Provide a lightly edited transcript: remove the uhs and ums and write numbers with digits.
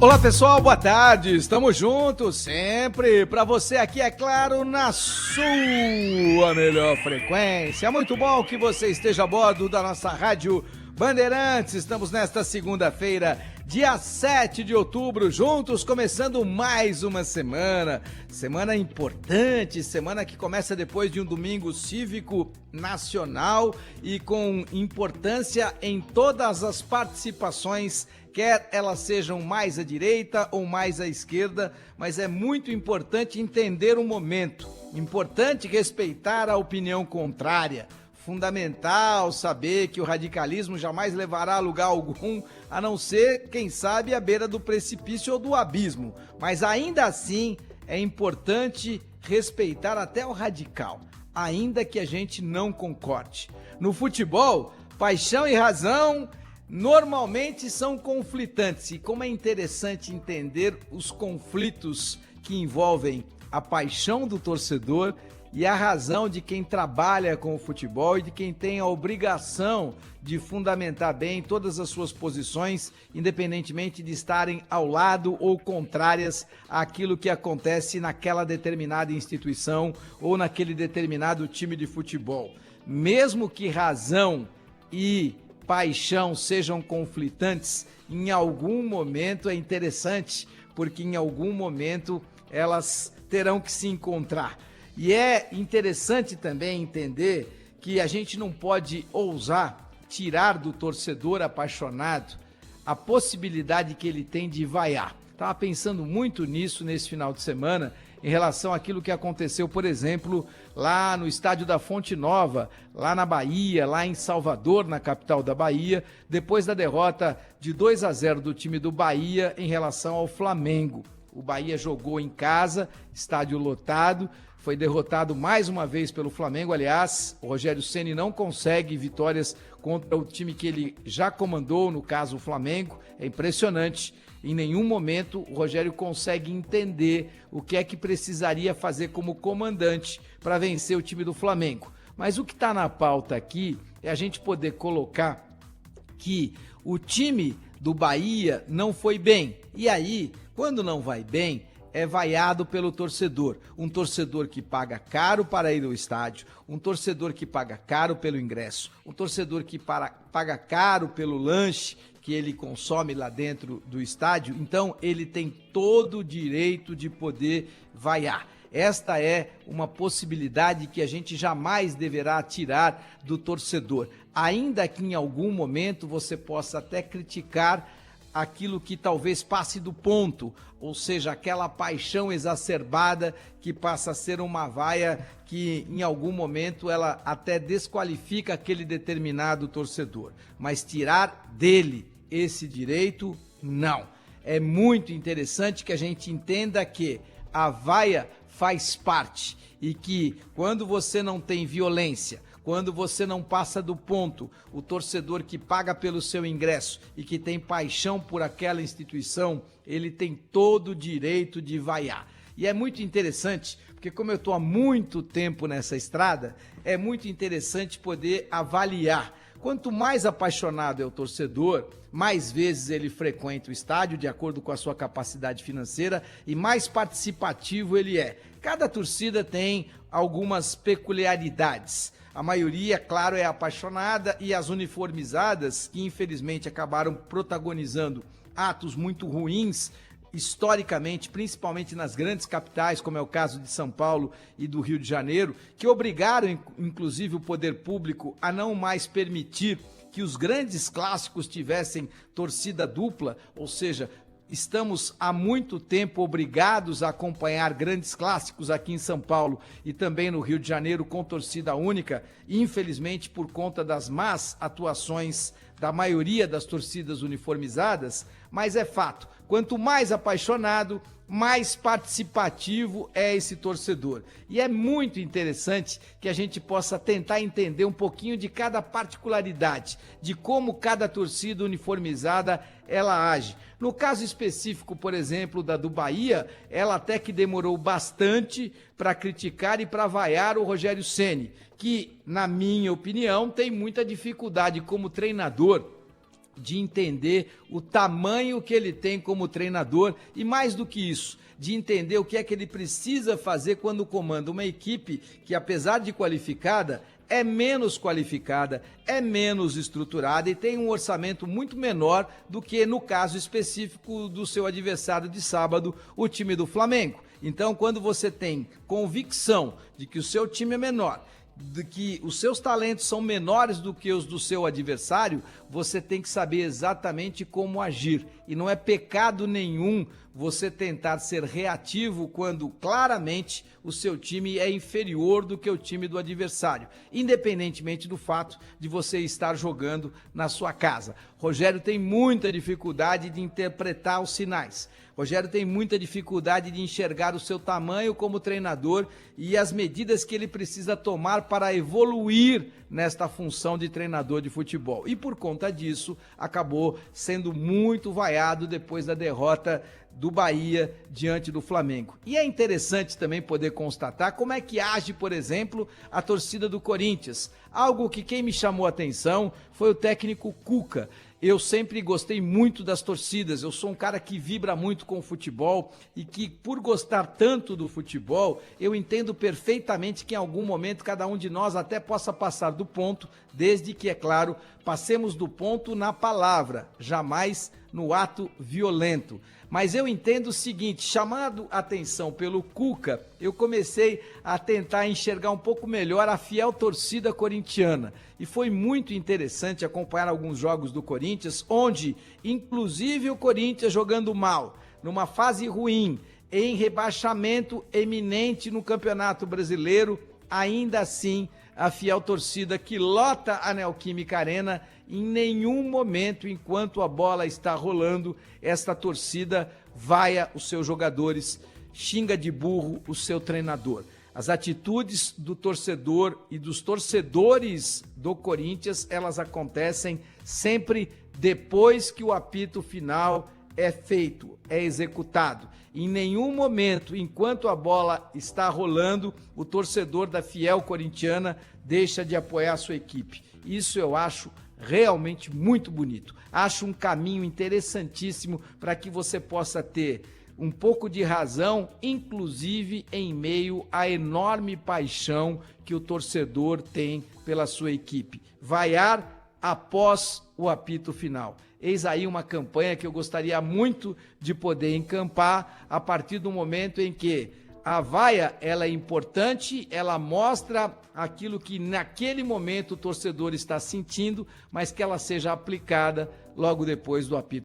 Olá pessoal, boa tarde, estamos juntos sempre, para você aqui, é claro, na sua melhor frequência. Muito bom que você esteja a bordo da nossa Rádio Bandeirantes. Estamos nesta segunda-feira, dia 7 de outubro, juntos, começando mais uma semana importante, semana que começa depois de um domingo cívico nacional e com importância em todas as participações, quer elas sejam mais à direita ou mais à esquerda, mas é muito importante entender o momento, importante respeitar a opinião contrária, fundamental saber que o radicalismo jamais levará a lugar algum, a não ser, quem sabe, à beira do precipício ou do abismo, mas ainda assim é importante respeitar até o radical, ainda que a gente não concorde. No futebol, paixão e razão normalmente são conflitantes, e como é interessante entender os conflitos que envolvem a paixão do torcedor e a razão de quem trabalha com o futebol e de quem tem a obrigação de fundamentar bem todas as suas posições, independentemente de estarem ao lado ou contrárias àquilo que acontece naquela determinada instituição ou naquele determinado time de futebol. Mesmo que razão e paixão sejam conflitantes, em algum momento é interessante, porque em algum momento elas terão que se encontrar. E é interessante também entender que a gente não pode ousar tirar do torcedor apaixonado a possibilidade que ele tem de vaiar. Estava pensando muito nisso nesse final de semana, em relação àquilo que aconteceu, por exemplo, lá no estádio da Fonte Nova, lá na Bahia, lá em Salvador, na capital da Bahia, depois da derrota de 2-0 do time do Bahia em relação ao Flamengo. O Bahia jogou em casa, estádio lotado, foi derrotado mais uma vez pelo Flamengo. Aliás, o Rogério Ceni não consegue vitórias contra o time que ele já comandou, no caso o Flamengo. É impressionante. Em nenhum momento o Rogério consegue entender o que é que precisaria fazer como comandante para vencer o time do Flamengo. Mas o que está na pauta aqui é a gente poder colocar que o time do Bahia não foi bem. E aí, quando não vai bem, é vaiado pelo torcedor. Um torcedor que paga caro para ir ao estádio, um torcedor que paga caro pelo ingresso, um torcedor que paga caro pelo lanche que ele consome lá dentro do estádio. Então ele tem todo o direito de poder vaiar. Esta é uma possibilidade que a gente jamais deverá tirar do torcedor, ainda que em algum momento você possa até criticar aquilo que talvez passe do ponto, ou seja, aquela paixão exacerbada que passa a ser uma vaia que em algum momento ela até desqualifica aquele determinado torcedor, mas tirar dele esse direito, não. É muito interessante que a gente entenda que a vaia faz parte e que quando você não tem violência, quando você não passa do ponto, o torcedor que paga pelo seu ingresso e que tem paixão por aquela instituição, ele tem todo o direito de vaiar. E é muito interessante, porque como eu estou há muito tempo nessa estrada, é muito interessante poder avaliar. Quanto mais apaixonado é o torcedor, mais vezes ele frequenta o estádio, de acordo com a sua capacidade financeira, e mais participativo ele é. Cada torcida tem algumas peculiaridades. A maioria, claro, é apaixonada, e as uniformizadas, que infelizmente acabaram protagonizando atos muito ruins, historicamente, principalmente nas grandes capitais, como é o caso de São Paulo e do Rio de Janeiro, que obrigaram, inclusive, o poder público a não mais permitir que os grandes clássicos tivessem torcida dupla, ou seja, estamos há muito tempo obrigados a acompanhar grandes clássicos aqui em São Paulo e também no Rio de Janeiro com torcida única, infelizmente por conta das más atuações da maioria das torcidas uniformizadas, mas é fato, quanto mais apaixonado, mais participativo é esse torcedor. E é muito interessante que a gente possa tentar entender um pouquinho de cada particularidade, de como cada torcida uniformizada ela age. No caso específico, por exemplo, da do Bahia, ela até que demorou bastante para criticar e para vaiar o Rogério Ceni, que, na minha opinião, tem muita dificuldade como treinador de entender o tamanho que ele tem como treinador e, mais do que isso, de entender o que é que ele precisa fazer quando comanda uma equipe que, apesar de qualificada, é menos qualificada, é menos estruturada e tem um orçamento muito menor do que no caso específico do seu adversário de sábado, o time do Flamengo. Então, quando você tem convicção de que o seu time é menor, de que os seus talentos são menores do que os do seu adversário, você tem que saber exatamente como agir. E não é pecado nenhum você tentar ser reativo quando claramente o seu time é inferior do que o time do adversário, independentemente do fato de você estar jogando na sua casa. Rogério tem muita dificuldade de interpretar os sinais. Rogério tem muita dificuldade de enxergar o seu tamanho como treinador e as medidas que ele precisa tomar para evoluir nesta função de treinador de futebol. E por conta disso, acabou sendo muito vaiado depois da derrota do Bahia diante do Flamengo. E é interessante também poder constatar como é que age, por exemplo, a torcida do Corinthians. Algo que quem me chamou a atenção foi o técnico Cuca. Eu sempre gostei muito das torcidas, eu sou um cara que vibra muito com o futebol e que, por gostar tanto do futebol, eu entendo perfeitamente que em algum momento cada um de nós até possa passar do ponto, desde que, é claro, passemos do ponto na palavra, jamais no ato violento. Mas eu entendo o seguinte, chamado a atenção pelo Cuca, eu comecei a tentar enxergar um pouco melhor a fiel torcida corintiana. E foi muito interessante acompanhar alguns jogos do Corinthians, onde, inclusive o Corinthians jogando mal, numa fase ruim, em rebaixamento eminente no Campeonato Brasileiro, ainda assim a fiel torcida que lota a Neoquímica Arena, em nenhum momento, enquanto a bola está rolando, esta torcida vaia os seus jogadores, xinga de burro o seu treinador. As atitudes do torcedor e dos torcedores do Corinthians, elas acontecem sempre depois que o apito final é feito, é executado. Em nenhum momento, enquanto a bola está rolando, o torcedor da fiel corintiana deixa de apoiar a sua equipe. Isso eu acho realmente muito bonito. Acho um caminho interessantíssimo para que você possa ter um pouco de razão, inclusive em meio à enorme paixão que o torcedor tem pela sua equipe. Vaiar após o apito final. Eis aí uma campanha que eu gostaria muito de poder encampar a partir do momento em que a vaia, ela é importante, ela mostra aquilo que naquele momento o torcedor está sentindo, mas que ela seja aplicada logo depois do apito.